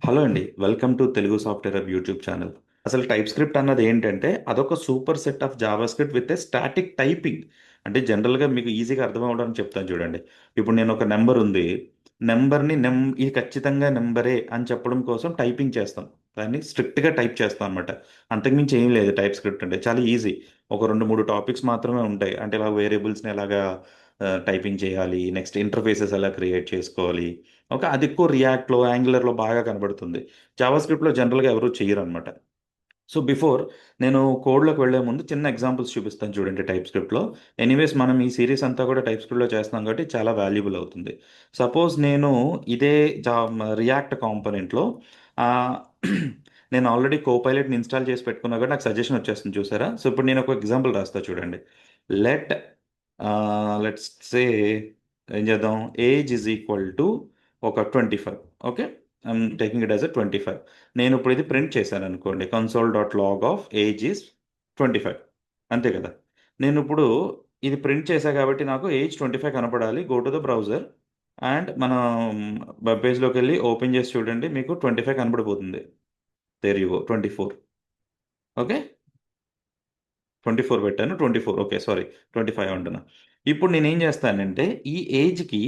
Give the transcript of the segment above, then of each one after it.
Hello అండి. Welcome to Telugu software hub YouTube channel. అసలు type script అన్నది ఏంటంటే, అదొక super set of Java script with a static typing. అంటే జనరల్‌గా మీకు ఈజీగా అర్థం అవ్వడానికి చెప్తాను చూడండి. ఇప్పుడు నేను ఒక నంబర్ ఉంది. నంబర్‌ని ఇది ఖచ్చితంగా నంబరే అని చెప్పడం కోసం టైపింగ్ చేస్తాం. దాన్ని స్ట్రిక్ట్‌గా టైప్ చేస్తాం అనమాట. అంతకుమించి ఏం లేదు టైప్ స్క్రిప్ట్ అంటే. చాలా ఈజీ. ఒక 2, 3 టాపిక్స్ మాత్రమే ఉంటాయి. అంటే ఇలా వేరియబుల్స్‌ని ఎలాగా టైపింగ్ చేయాలి, నెక్స్ట్ ఇంటర్ఫేసెస్ ఎలా క్రియేట్ చేసుకోవాలి. ఓకే. అది ఎక్కువ రియాక్ట్‌లో, యాంగులర్‌లో బాగా కనబడుతుంది. జావా స్క్రిప్ట్‌లో జనరల్‌గా ఎవరు చెయ్యరనమాట. సో, బిఫోర్ నేను కోడ్‌లోకి వెళ్ళే ముందు చిన్న ఎగ్జాంపుల్స్ చూపిస్తాను చూడండి టైప్ స్క్రిప్ట్‌లో. ఎనీవేస్ మనం ఈ సీరీస్ అంతా కూడా టైప్ స్క్రిప్ట్‌లో చేస్తున్నాం కాబట్టి చాలా వాల్యుబుల్ అవుతుంది. సపోజ్ నేను ఇదే రియాక్ట్ కాంపోనెంట్‌లో ఆహ్, నేను ఆల్రెడీ కోపైలట్‌ని ఇన్‌స్టాల్ చేసి పెట్టుకున్నా కాబట్టి నాకు సజెషన్ వచ్చేస్తుంది చూసారా? సో, ఇప్పుడు నేను ఒక ఎగ్జాంపుల్ రాస్తా చూడండి. లెట్ లెట్స్ సే ఏం చేద్దాం? ఏజ్ ఈజ్ ఈక్వల్ టు ఒక 25. Okay. I'm taking it as a 25. నేను ఇప్పుడు ఇది ప్రింట్ చేశాను అనుకోండి. Console dot log of age is 25. అంతే కదా! నేను ఇప్పుడు ఇది ప్రింట్ చేశా కాబట్టి నాకు ఏజ్ 25 కనపడాలి. Go to the browser and మనం వెబ్ పేజ్‌లోకి వెళ్లి ఓపెన్ చేసి చూడండి. మీకు 25 కనపడిపోతుంది. There you go 24. ఓకే. 24 పెట్టాను. 24 ఓకే. సారీ 25 అంటున్నా. ఇప్పుడు నేనేం చేస్తానంటే ఈ ఏజ్‌కి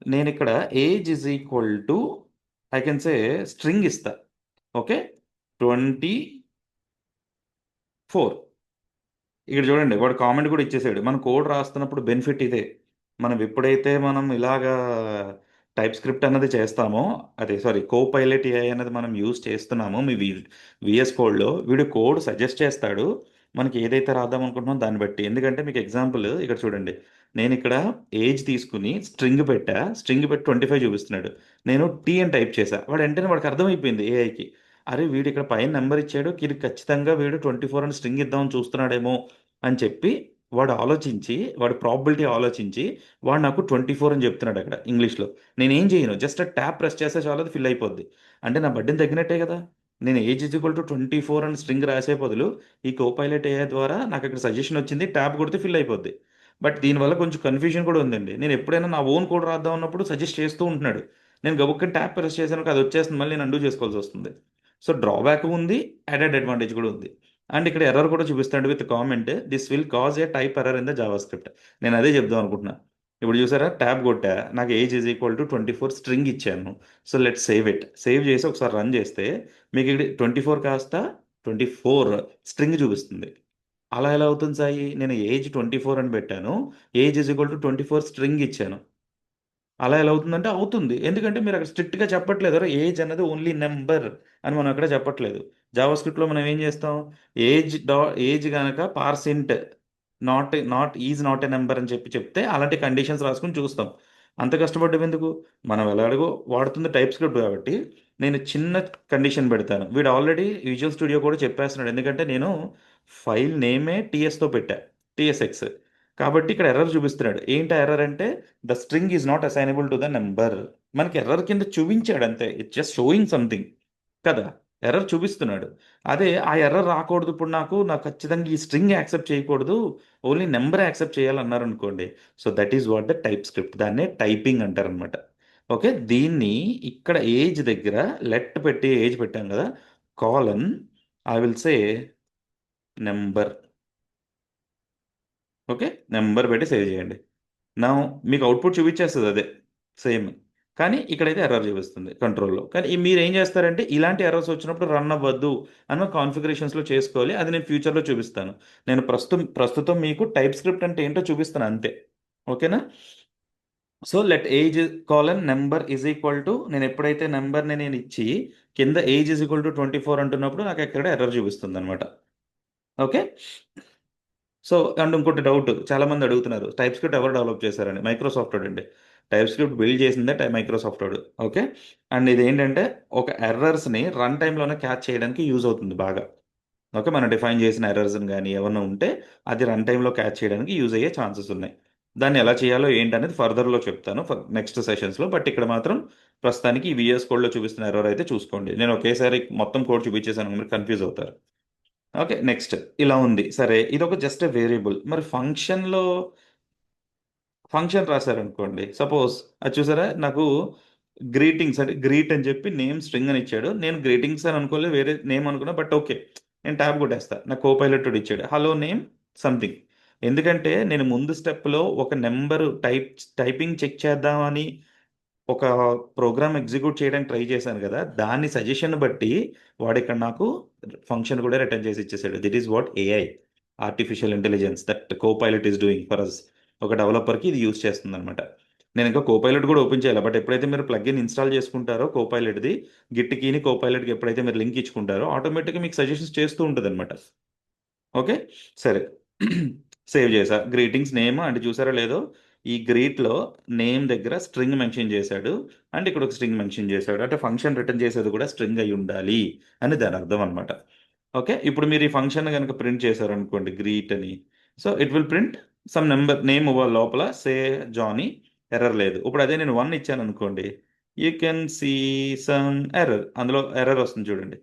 నేనిక్కడ age is equal to I can say string ఇస్తా. ఓకే. 24 ఇక్కడ చూడండి వాడు కామెంట్ కూడా ఇచ్చేసాడు. మనం కోడ్ రాస్తున్నప్పుడు బెనిఫిట్ ఇదే. మనం ఎప్పుడైతే ఇలాగా టైప్ స్క్రిప్ట్ అన్నది చేస్తామో, అదే సారీ కోపైలట్ ఏఐ అనేది మనం యూజ్ చేస్తున్నామో మీ వీఎస్ కోడ్‌లో వీడు కోడ్ సజెస్ట్ చేస్తాడు. మనకి ఏదైతే రాద్దాం అనుకుంటున్నామో దాన్ని బట్టి. ఎందుకంటే మీకు ఎగ్జాంపుల్ ఇక్కడ చూడండి. నేనిక్కడ ఏజ్ తీసుకొని స్ట్రింగ్ పెట్టా. స్ట్రింగ్ పెట్టి 25 చూపిస్తున్నాడు. నేను టీ అని టైప్ చేశా. వాడికి అర్థమైపోయింది ఏఐకి. అరే! వీడిక్కడ పైన నంబర్ ఇచ్చాడు. ఖచ్చితంగా వీడు 24 అని స్ట్రింగ్ ఇద్దామని చూస్తున్నాడేమో అని చెప్పి వాడు ప్రాబబిలిటీ ఆలోచించి వాడు నాకు 24 అని చెప్తున్నాడు అక్కడ ఇంగ్లీష్‌లో. నేనేం చేయను. జస్ట్ ట్యాబ్ ప్రెస్ చేస్తే చాలు అది ఫిల్ అయిపోద్ది. అంటే నా బర్డెన్ తగ్గినట్టే కదా! నేను ఏజ్ ఈజ్ ఈక్వల్ టు 24 అని స్ట్రింగ్ రాసే బదులు ఈ కోపైలట్ ఏఐ ద్వారా నాకక్కడ సజెషన్ వచ్చింది. ట్యాబ్ కొడితే ఫిల్ అయిపోద్ది. బట్ దీనివల్ల కొంచెం కన్‌ఫ్యూజన్ కూడా ఉందండి. నేను ఎప్పుడైనా నా ఓన్ కోడ్ రాద్దాం అన్నప్పుడు సజెస్ట్ చేస్తూ ఉంటున్నాడు. నేను గబుక్కన ట్యాబ్ ప్రెస్ చేశాననుకో అది వచ్చేస్తుంది. మళ్ళీ నేను అన్డూ చేసుకోవాల్సొస్తుంది. సో, డ్రాబ్యాక్ ఉంది. యాడెడ్ అడ్వాంటేజ్ కూడా ఉంది. అండ్ ఇక్కడ ఎర్రర్ కూడా చూపిస్తాడు with comment this will cause a type error in the JavaScript. నేను అదే చెప్దాం అనుకుంటున్నా. ఇప్పుడు చూసారా ట్యాబ్ కొట్టా. నాకు age is equal to 24 string ఇచ్చాను. So, let's save it. Save చేసి ఒకసారి రన్ చేస్తే మీకు ఇక్కడ 24 కాస్త 24 స్ట్రింగ్ చూపిస్తుంది. అలా ఎలా అవుతుంది సాయి? నేను ఏజ్ 24 అని పెట్టాను. Age is equal to 24 string ఇచ్చాను. అలా ఎలా అవుతుందంటే అవుతుంది. ఎందుకంటే మీరక్కడ స్ట్రిక్ట్‌గా చెప్పట్లేదు. అరే! ఏజ్ అన్నది ఓన్లీ నంబర్ అని మనం ఎక్కడ చెప్పట్లేదు. జావాస్క్రిప్ట్‌లో మనం ఏం చేస్తాం? ఏజ్ గనక పార్సింట్ నాట్ ఎ నంబర్ అని చెప్తే అలాంటి కండిషన్స్ రాసుకొని చూస్తాం. అంత కష్టపడ్డం ఎందుకు? మనం ఎలాగో వాడుతుంది టైప్ స్క్రిప్ట్ కాబట్టి నేను చిన్న కండిషన్ పెడతాను. వీడు ఆల్రెడీ విజువల్ స్టూడియో కూడా చెప్పేస్తున్నాడు. ఎందుకంటే నేను ఫైల్ నేమే టీఎస్‌తో పెట్టా. టీఎస్ఎక్స్. కాబట్టి ఇక్కడ ఎర్రర్ చూపిస్తున్నాడు. ఏంటి ఆ ఎర్రర్ అంటే the string is not assignable to the number. మనకి ఎర్రర్ కింద చూపించాడు అంతే. ఇట్స్ జస్ట్ షోయింగ్ సంథింగ్ కదా! ఎర్రర్ చూపిస్తున్నాడు. అదే ఆ ఎర్రర్ రాకూడదు ఇప్పుడు నాకు ఖచ్చితంగా ఈ స్ట్రింగ్ యాక్సెప్ట్ చేయకూడదు. ఓన్లీ నంబర్ యాక్సెప్ట్ చేయాలన్నారనుకోండి. So, that is what the TypeScript. దాన్నే టైపింగ్ అంటారనమాట. ఓకే. దీన్ని ఇక్కడ ఏజ్ దగ్గర లెట్ పెట్టి ఏజ్ పెట్టాం కదా! Colon I will say number. Okay. Number పెట్టి సేవ్ చేయండి. నౌ మీకు అవుట్‌పుట్ చూపించేస్తది అదే. సేమ్. కానీ ఇక్కడైతే ఎర్రర్ చూపిస్తుంది కంట్రోల్‌లో. కానీ మీరేం చేస్తారంటే ఇలాంటి ఎర్రర్స్ వచ్చినప్పుడు రన్ అవ్వద్దు అని కాన్ఫిగరేషన్స్‌లో చేసుకోవాలి. అది నేను ఫ్యూచర్‌లో చూపిస్తాను. నేను ప్రస్తుతం మీకు టైప్ స్క్రిప్ట్ అంటే ఏంటో చూపిస్తాను అంతే. ఓకేనా? So, let age colon number is equal to నేను ఎప్పుడైతే నంబర్‌ని నేను ఇచ్చి కింద ఏజ్ ఈజ్ ఈక్వల్ టు 24 అంటున్నప్పుడు నాకు అక్కడ ఎర్రర్ చూపిస్తుందన్నమాట. ఓకే. సో, అండ్ ఇంకోటి డౌట్ చాలామంది అడుగుతున్నారు. టైప్ స్క్రిప్ట్ ఎవరు డెవలప్ చేశారని? మైక్రోసాఫ్ట్ ఓడండి. టైప్ స్క్రిప్ట్ బిల్డ్ చేసిందే మైక్రోసాఫ్ట్ ఓడు. ఓకే. అండ్ ఇదేంటంటే ఒక ఎర్రర్స్‌ని రన్ టైమ్‌లోనే క్యాచ్ చేయడానికి యూజ్ అవుతుంది బాగా. ఓకే. మనం డిఫైన్ చేసిన ఎర్రర్స్‌ని గాని ఏమన్నా ఉంటే అది రన్ టైమ్‌లో క్యాచ్ చేయడానికి యూజ్ అయ్యే ఛాన్సెస్ ఉన్నాయి. దాన్ని ఎలా చేయాలో ఏంటనేది ఫర్దర్‌లో చెప్తాను నెక్స్ట్ సెషన్స్‌లో. బట్ ఇక్కడ మాత్రం ప్రస్తుతానికి ఈ వీఎస్ కోడ్‌లో చూపిస్తున్న ఎర్రర్ అయితే చూసుకోండి. నేను ఒకేసారి మొత్తం కోడ్ చూపించేసాను మీరు కన్‌ఫ్యూజ్ అవుతారు. ఓకే. నెక్స్ట్ ఇలా ఉంది. సరే ఇదొక జస్ట్ వేరియబుల్. మరి ఫంక్షన్ రాసారనుకోండి. సపోజ్ అది చూసారా? నాకు గ్రీటింగ్స్ అంటే గ్రీట్ అని చెప్పి నేమ్ స్ట్రింగ్ అని ఇచ్చాడు. నేను గ్రీటింగ్స్ అని అనుకోలేదు, వేరే నేమ్ అనుకున్నా. బట్ ఓకే, నేను ట్యాబ్ కొట్టేస్తా. నా కోపైలట్ ఇచ్చాడు హలో నేమ్ సంథింగ్. ఎందుకంటే నేను ముందు స్టెప్లో ఒక నెంబర్ టైపింగ్ చెక్ చేద్దామని ఒక ప్రోగ్రామ్ ఎగ్జిక్యూట్ చేయడానికి ట్రై చేశాను కదా, దాని సజెషన్ బట్టి వాడు ఇక్కడ నాకు ఫంక్షన్ కూడా రిటర్న్ చేసి ఇచ్చేసాడు. That is what AI, artificial intelligence, that Copilot is doing for us. ఒక డెవలపర్కి ఇది యూస్ చేస్తుంది అనమాట. నేను ఇంకా కోపైలట్ కూడా ఓపెన్ చేయాలి. బట్ ఎప్పుడైతే మీరు ప్లగ్ఇన్ ఇన్స్టాల్ చేసుకుంటారో కోపైలట్ది, గిట్ కీని కోపైలట్కి ఎప్పుడైతే మీరు లింక్ ఇచ్చుకుంటారో ఆటోమేటిక్గా మీకు సజెషన్స్ చేస్తూ ఉంటుంది అనమాట. ఓకే, సరే. సేవ్ చేసా. గ్రీటింగ్స్ నేమ్ అంటే చూసారో లేదో, ఈ గ్రీట్లో నేమ్ దగ్గర స్ట్రింగ్ మెన్షన్ చేశాడు, అండ్ ఇక్కడ ఒక స్ట్రింగ్ మెన్షన్ చేశాడు. అంటే ఫంక్షన్ రిటర్న్ చేసేది కూడా స్ట్రింగ్ అయి ఉండాలి అని దాని అర్థం అనమాట. ఓకే, ఇప్పుడు మీరు ఈ ఫంక్షన్ కనుక ప్రింట్ చేశారనుకోండి గ్రీట్ అని, so it will print some number name లోపల సే జానీ, ఎర్రర్ లేదు. ఇప్పుడు అదే నేను 1 ఇచ్చాను అనుకోండి, you can see some error, అందులో ఎర్రర్ వస్తుంది చూడండి.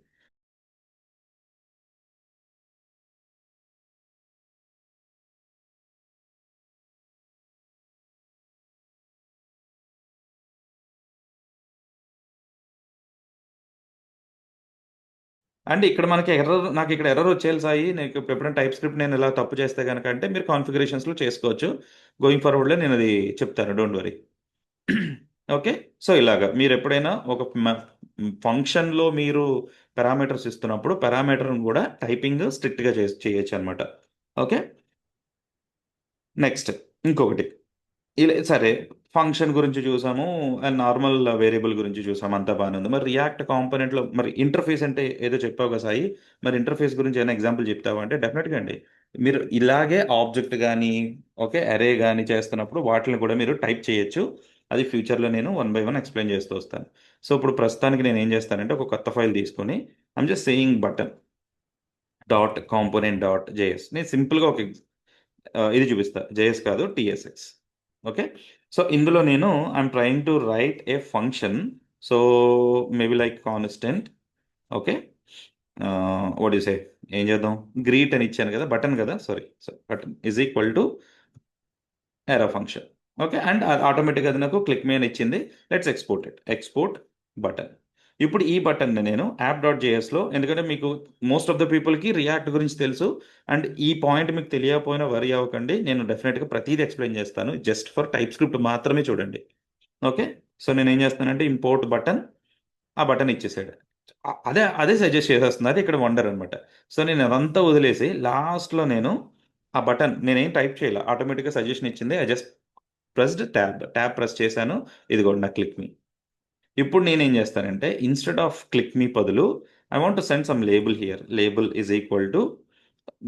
అంటే ఇక్కడ మనకి ఎర్రర్, నాకు ఇక్కడ ఎర్రర్ వచ్చేయాలి సాయి, నీకు ఎప్పుడైనా టైప్ స్క్రిప్ట్ నేను ఇలా తప్పు చేస్తే కనుక అంటే మీరు కాన్ఫిగరేషన్స్లో చేసుకోవచ్చు. గోయింగ్ ఫార్వర్డ్లో నేను అది చెప్తాను, డోంట్ వరీ. ఓకే, సో ఇలాగా మీరు ఎప్పుడైనా ఒక ఫంక్షన్లో మీరు పారామీటర్స్ ఇస్తున్నప్పుడు పారామీటర్ని కూడా టైపింగ్ స్ట్రిక్ట్గా చేయొచ్చు అనమాట. ఓకే, నెక్స్ట్ ఇంకొకటి. ఇలా సరే, ఫంక్షన్ గురించి చూసాము అండ్ నార్మల్ వేరియబుల్ గురించి చూసాము, అంతా బాగానే ఉంది. మరి రియాక్ట్ కాంపోనెంట్లో మరి ఇంటర్ఫేస్ అంటే ఏదో చెప్పావు కదా సాయి, మరి ఇంటర్ఫేస్ గురించి ఏమైనా ఎగ్జాంపుల్ చెప్తావా అంటే డెఫినెట్గా అండి. మీరు ఇలాగే ఆబ్జెక్ట్ కానీ ఓకే అరే కానీ చేస్తున్నప్పుడు వాటిని కూడా మీరు టైప్ చేయొచ్చు. అది ఫ్యూచర్లో నేను 1 బై 1 ఎక్స్ప్లెయిన్ చేస్తూ వస్తాను. సో ఇప్పుడు ప్రస్తుతానికి నేను ఏం చేస్తానంటే ఒక కొత్త ఫైల్ తీసుకొని I'm just saying button dot component dot JS, నేను సింపుల్గా ఒక ఇది చూపిస్తా, జేఎస్ కాదు టిఎస్ఎక్స్. ఓకే, సో ఇందులో నేను I'm trying to right A function. So maybe like constant. Okay, what you say, ఏం చేద్దాం, గ్రీట్ అని ఇచ్చాను కదా, బటన్ కదా, sorry, so button is equal to ఎరా ఫంక్షన్. ఓకే, అండ్ ఆటోమేటిక్గా అది నాకు క్లిక్ మీ అని ఇచ్చింది. Let's export it, export button. ఇప్పుడు ఈ బటన్ని నేను యాప్ డాట్ జేఎస్లో, ఎందుకంటే మీకు మోస్ట్ ఆఫ్ ద పీపుల్కి రియాక్ట్ గురించి తెలుసు, అండ్ ఈ పాయింట్ మీకు తెలియకపోయినా వరి అవ్వకండి, నేను డెఫినెట్గా ప్రతిదీ ఎక్స్ప్లెయిన్ చేస్తాను. జస్ట్ ఫర్ టైప్ స్క్రిప్ట్ మాత్రమే చూడండి. ఓకే, సో నేను ఏం చేస్తానంటే ఇంపోర్ట్ బటన్, ఆ బటన్ ఇచ్చేసాడు. అదే అదే సజెస్ట్ చేసేస్తుంది, అది ఇక్కడ వండర్ అనమాట. సో నేను అదంతా వదిలేసి లాస్ట్లో నేను ఆ బటన్ నేనేం టైప్ చేయాలి, ఆటోమేటిక్గా సజెషన్ ఇచ్చింది. I just pressed tab, tab press చేశాను, ఇదిగోండి నా క్లిక్ మీ. ఇప్పుడు నేనేం చేస్తానంటే ఇన్స్టెడ్ ఆఫ్ క్లిక్ మీ బదులు I want to send some label here. Label is equal to,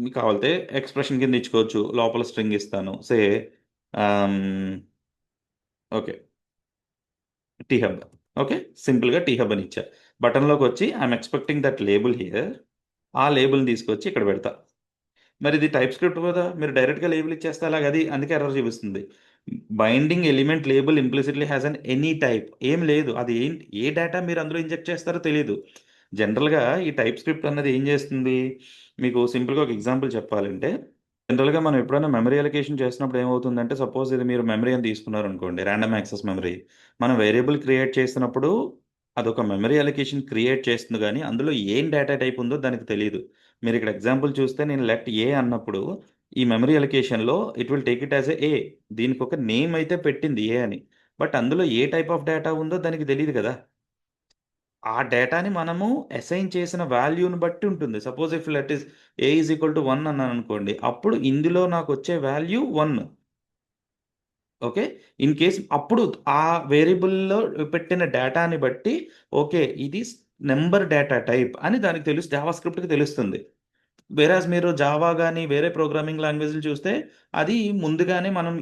మీకు కావాలితే ఎక్స్ప్రెషన్ కింద ఇచ్చుకోవచ్చు, లోపల స్ట్రింగ్ ఇస్తాను. Say okay T Hub. Okay, సింపుల్గా టీ హబ్ అని ఇచ్చా. బటన్లోకి వచ్చి I'm expecting that label here, ఆ లేబుల్ని తీసుకొచ్చి ఇక్కడ పెడతా. మరి ఇది టైప్ స్క్రిప్ట్ కదా, మీరు డైరెక్ట్గా లేబుల్ ఇచ్చేస్తే అలాగ అది అందుకే ఎర్రర్ చూపిస్తుంది. Binding element label implicitly has an any type, ఏం లేదు. అది ఏ డేటా మీరు అందులో ఇంజెక్ట్ చేస్తారో తెలియదు. జనరల్గా ఈ టైప్ స్క్రిప్ట్ అన్నది ఏం చేస్తుంది, మీకు సింపుల్గా ఒక ఎగ్జాంపుల్ చెప్పాలంటే, జనరల్గా మనం ఎప్పుడైనా మెమరీ అలొకేషన్ చేసినప్పుడు ఏమవుతుందంటే, సపోజ్ ఇది మీరు మెమరీ అని తీసుకున్నారు అనుకోండి, ర్యాండమ్ యాక్సెస్ మెమరీ. మనం వేరియబుల్ క్రియేట్ చేసినప్పుడు అదొక మెమరీ అలొకేషన్ క్రియేట్ చేస్తుంది, కానీ అందులో ఏం డేటా టైప్ ఉందో దానికి తెలియదు. మీరు ఇక్కడ ఎగ్జాంపుల్ చూస్తే నేను లెట్ ఏ అన్నప్పుడు ఈ మెమరీ అలొకేషన్లో it will take it as a. దీనికి ఒక నేమ్ అయితే పెట్టింది ఏ అని, బట్ అందులో ఏ టైప్ ఆఫ్ డేటా ఉందో దానికి తెలియదు కదా. ఆ డేటాని మనము అసైన్ చేసిన వాల్యూని బట్టి ఉంటుంది. Suppose if let is a is equal to 1 అన్నాను అనుకోండి, అప్పుడు ఇందులో నాకు వచ్చే వాల్యూ 1. ఓకే, ఇన్ కేస్ అప్పుడు ఆ వేరియబుల్లో పెట్టిన డేటాని బట్టి ఓకే ఇది నెంబర్ డేటా టైప్ అని దానికి తెలుసు, జావా స్క్రిప్ట్కి తెలుస్తుంది. వేరాజ్ మీరు జావా కానీ వేరే ప్రోగ్రామింగ్ లాంగ్వేజ్లు చూస్తే అది ముందుగానే మనం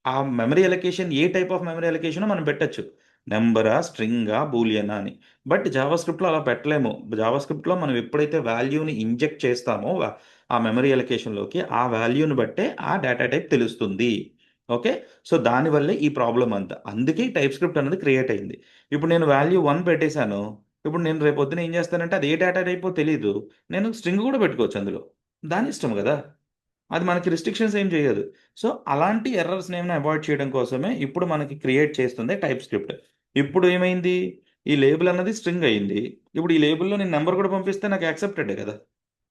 ఆ memory allocation A type of memory allocation మనం పెట్టచ్చు, నెంబరా స్ట్రింగా బూలియనా అని. బట్ జావా స్క్రిప్ట్లో అలా పెట్టలేము. జావా స్క్రిప్ట్లో మనం ఎప్పుడైతే వాల్యూని ఇంజెక్ట్ చేస్తామో ఆ మెమరీ అలొకేషన్లోకి, ఆ వాల్యూని బట్టే ఆ డేటా టైప్ తెలుస్తుంది. ఓకే, సో దానివల్లే ఈ ప్రాబ్లం అంతా, అందుకే టైప్ స్క్రిప్ట్ అనేది క్రియేట్ అయింది. ఇప్పుడు నేను వాల్యూ 1 పెట్టేశాను, ఇప్పుడు నేను రేపు పొద్దున ఏం చేస్తానంటే అది ఏ డేటా టైపో తెలీదు, నేను స్ట్రింగ్ కూడా పెట్టుకోవచ్చు అందులో, దాని ఇష్టం కదా. అది మనకి రిస్ట్రిక్షన్స్ ఏం చేయదు. సో అలాంటి ఎర్రర్స్ని ఏమైనా అవాయిడ్ చేయడం కోసమే ఇప్పుడు మనకి క్రియేట్ చేస్తుంది టైప్ స్క్రిప్ట్. ఇప్పుడు ఏమైంది? ఈ లేబుల్ అన్నది స్ట్రింగ్ అయింది. ఇప్పుడు ఈ లేబుల్‌లో నేను నంబర్ కూడా పంపిస్తే నాకు యాక్సెప్టెడే కదా!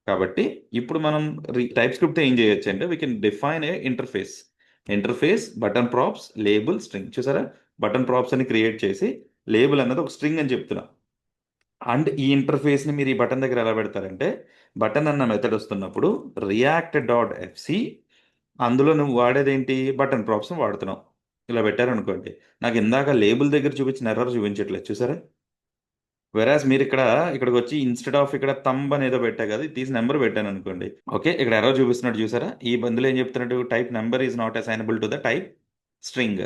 కాబట్టి ఇప్పుడు మనం టైప్ స్క్రిప్ట్‌తో ఏం చేయొచ్చంటే we can define a interface. Interface, button props, label, string. చూసారా? బటన్ ప్రాప్స్ అని క్రియేట్ చేసి లేబుల్ అన్నది ఒక స్ట్రింగ్ అని చెప్తున్నా. అండ్ ఈ ఇంటర్ఫేస్‌ని మీరు ఈ బటన్ దగ్గర ఎలా పెడతారంటే, బటన్ అన్న మెథడ్ వస్తున్నప్పుడు రియాక్ట్ డాట్ ఎఫ్‌సి అందులో నువ్వు వాడేదేంటి? బటన్ ప్రాప్స్‌ని వాడుతున్నావు. ఇలా పెట్టారనుకోండి. నాకు ఇందాక లేబుల్ దగ్గర చూపించిన ఎర్రర్ చూపించట్లేదు చూసారా? వెరాజ్ మీరిక్కడ ఇక్కడికొచ్చి ఇన్‌స్టెడ్ ఆఫ్ ఇక్కడ థంబ్ అనేదో పెట్టా కదా! ఇది తీసి నంబర్ పెట్టాననుకోండి. ఓకే. ఇక్కడ ఎర్రర్ చూపిస్తున్నాడు చూసారా? ఈ బందులో ఏం చెప్తున్నాడు? Type number is not assignable to the type string.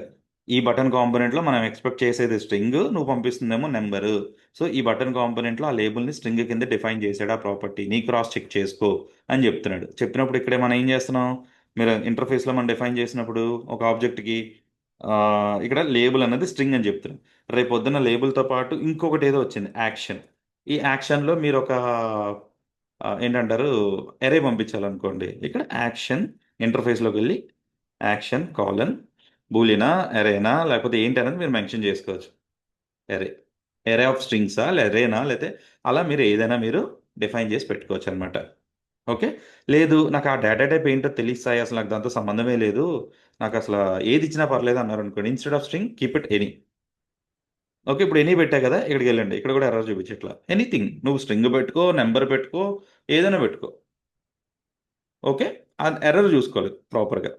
ఈ బటన్ కాంపోనెంట్‌లో మనం ఎక్స్‌పెక్ట్ చేసేది స్ట్రింగ్. నువ్వు పంపిస్తుందేమో నంబరు. సో, ఈ బటన్ కాంపోనెంట్‌లో ఆ లేబుల్‌ని స్ట్రింగ్ కింద డిఫైన్ చేసాడు ఆ ప్రాపర్టీ. నీ క్రాస్ చెక్ చేసుకో అని చెప్తున్నాడు. చెప్పినప్పుడు ఇక్కడే మనం ఏం చేస్తున్నాం? మీరు ఇంటర్ఫేస్‌లో మనం డిఫైన్ చేసినప్పుడు ఒక ఆబ్జెక్ట్‌కి ఇక్కడ లేబుల్ అన్నది స్ట్రింగ్ అని చెప్తున్నాం. రేపొద్దున లేబుల్‌తో పాటు ఇంకొకటేదో వచ్చింది యాక్షన్. ఈ యాక్షన్‌లో మీరొక ఏంటంటారు అరే పంపించాలనుకోండి. ఇక్కడ యాక్షన్ ఇంటర్ఫేస్‌లోకెళ్ళి యాక్షన్ కోలన్ బూలియనా, అరేనా లేకపోతే ఏంటనేది మీరు మెన్షన్ చేసుకోవచ్చు. అరే. అరే ఆఫ్ స్ట్రింగ్సా? అరేనా? లేతే అలా మీరు ఏదైనా మీరు డిఫైన్ చేసి పెట్టుకోవచ్చనమాట. ఓకే. లేదు నాకు ఆ డేటా టైప్ ఏంటో తెలీదు సాయి అసలు నాకు దాంతో సంబంధమే లేదు. నాకసల ఏదిచ్చినా పర్లేదు అన్నారనుకోండి. Instead of string keep it any. Okay. ఇప్పుడు ఎనీ పెట్టా కదా! ఇక్కడికెళ్ళండి. ఇక్కడ కూడా ఎర్రర్ చూపించట్లా. ఎనీథింగ్ నువ్వు స్ట్రింగ్ పెట్టుకో, నంబర్ పెట్టుకో, ఏదైనా పెట్టుకో. ఓకే. ఆ ఎర్రర్ చూసుకోవాలి ప్రాపర్‌గా.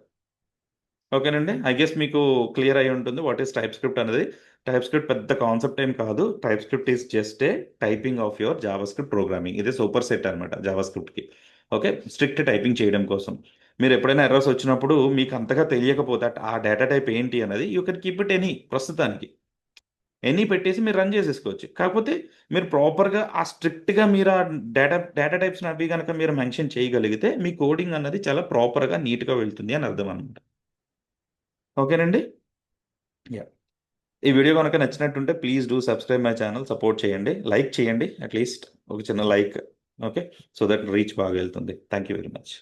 ఓకేనండి. ఐ గెస్ మీకు క్లియర్ అయ్యి ఉంటుంది. వాట్ ఈస్ టైప్ స్క్రిప్ట్ అనేది. టైప్ స్క్రిప్ట్ పెద్ద కాన్సెప్ట్ ఏం కాదు. Type script is just a typing of your Java script programming. ఇది సూపర్ సెట్ అనమాట జావా స్క్రిప్ట్‌కి. ఓకే. స్ట్రిక్ట్ టైపింగ్ చేయడం కోసం. మీరు ఎప్పుడైనా ఎర్రర్స్ వచ్చినప్పుడు మీకు అంతగా తెలియకపోతే ఆ డేటా టైప్ ఏంటి అనేది you can keep it any ప్రస్తుతానికి. ఎనీ పెట్టేసి మీరు రన్ చేసేసుకోవచ్చు. కాకపోతే మీరు ప్రాపర్‌గా ఆ స్ట్రిక్ట్‌గా మీరు ఆ డేటా టైప్స్‌ని అవి గనక మీరు మెన్షన్ చేయగలిగితే మీ కోడింగ్ అన్నది చాలా ప్రాపర్‌గా, నీట్‌గా వెళ్తుంది అని అర్థం అనమాట. ఓకేనండి? యాహ్! ఈ వీడియో గనక నచ్చినట్టుంటే please do subscribe my channel. Support చేయండి. లైక్ చేయండి అట్‌లీస్ట్ ఒక చిన్న like. Okay. So that reach బాగా వెళ్తుంది. Thank you very much.